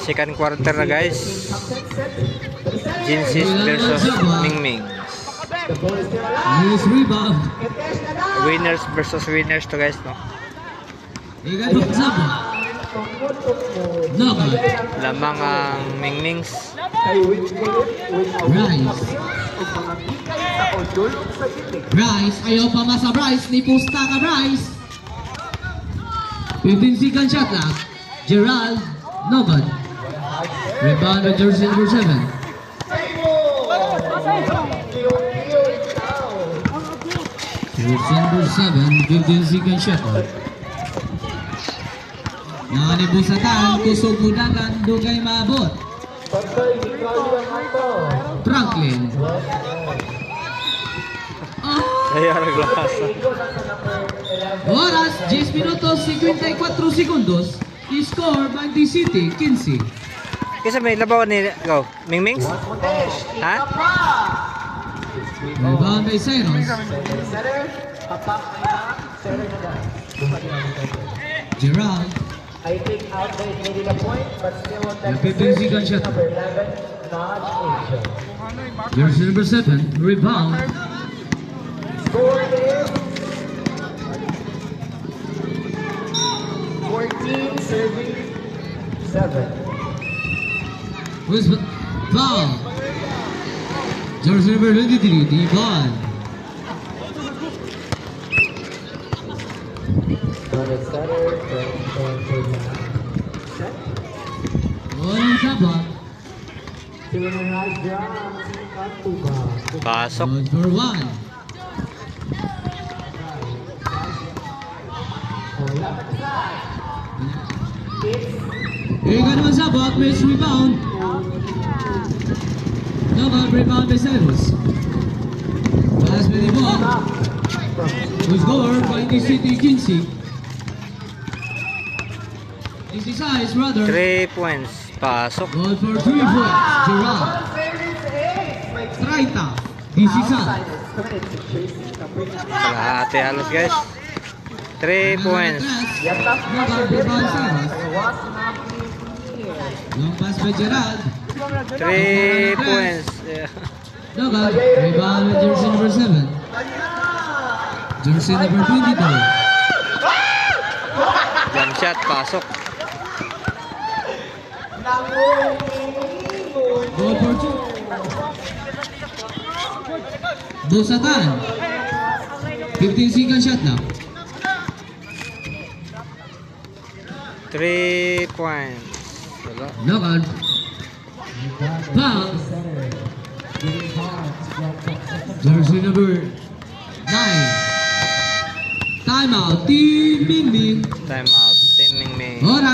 Second quarter na guys. Jinsis versus Mingming. Nice rebound. Winners versus winners to guys, no? Lamang ang Mingmings. Bryce, ayaw pa masa Bryce, ni pusta ka Bryce. 15 second shot lang. Gerald Novan. Rebound by jersey number 7. Jersey number 7, 15 second shot lang. Nanibusatan, kusog mudangan, dugay maabot. Franklin. Kaya naglakas. Oras, 10 minutos, 54 segundos. Score by the City, 15. Kasi may labaw ni go. Mingmings? Ha? Rebound by Cyrus. Gerald. I think outside maybe the point, but still on that 15 second shot. number 11, non-Asian. Jersey number 7, rebound. Score is 14 serving 7. Who's foul? Jersey number 23, Devon. Walang sabak. Pasok. Good for 1. Here ka naman sabak, miss rebound. Naman rebound by Cyrus. Pass by Devon. Who's score by the City, 15. This is size, brother. 3 points. Pasok. Good for 3 points. Gerard. 30. This is size. Kalahati halos guys. 3 points. Naman rebound Cyrus. Long pass by Gerard. 3 points. Yeah. Naman rebound by jersey number 7. Jersey number 22. Jump shot. Pasok. Goal for 2. Busatan. 15 second shot now. 3 points. Wala. Knockout. Foul. Jersey number 9. Timeout. Team Mingming. Time out. Team Mingming. Ora.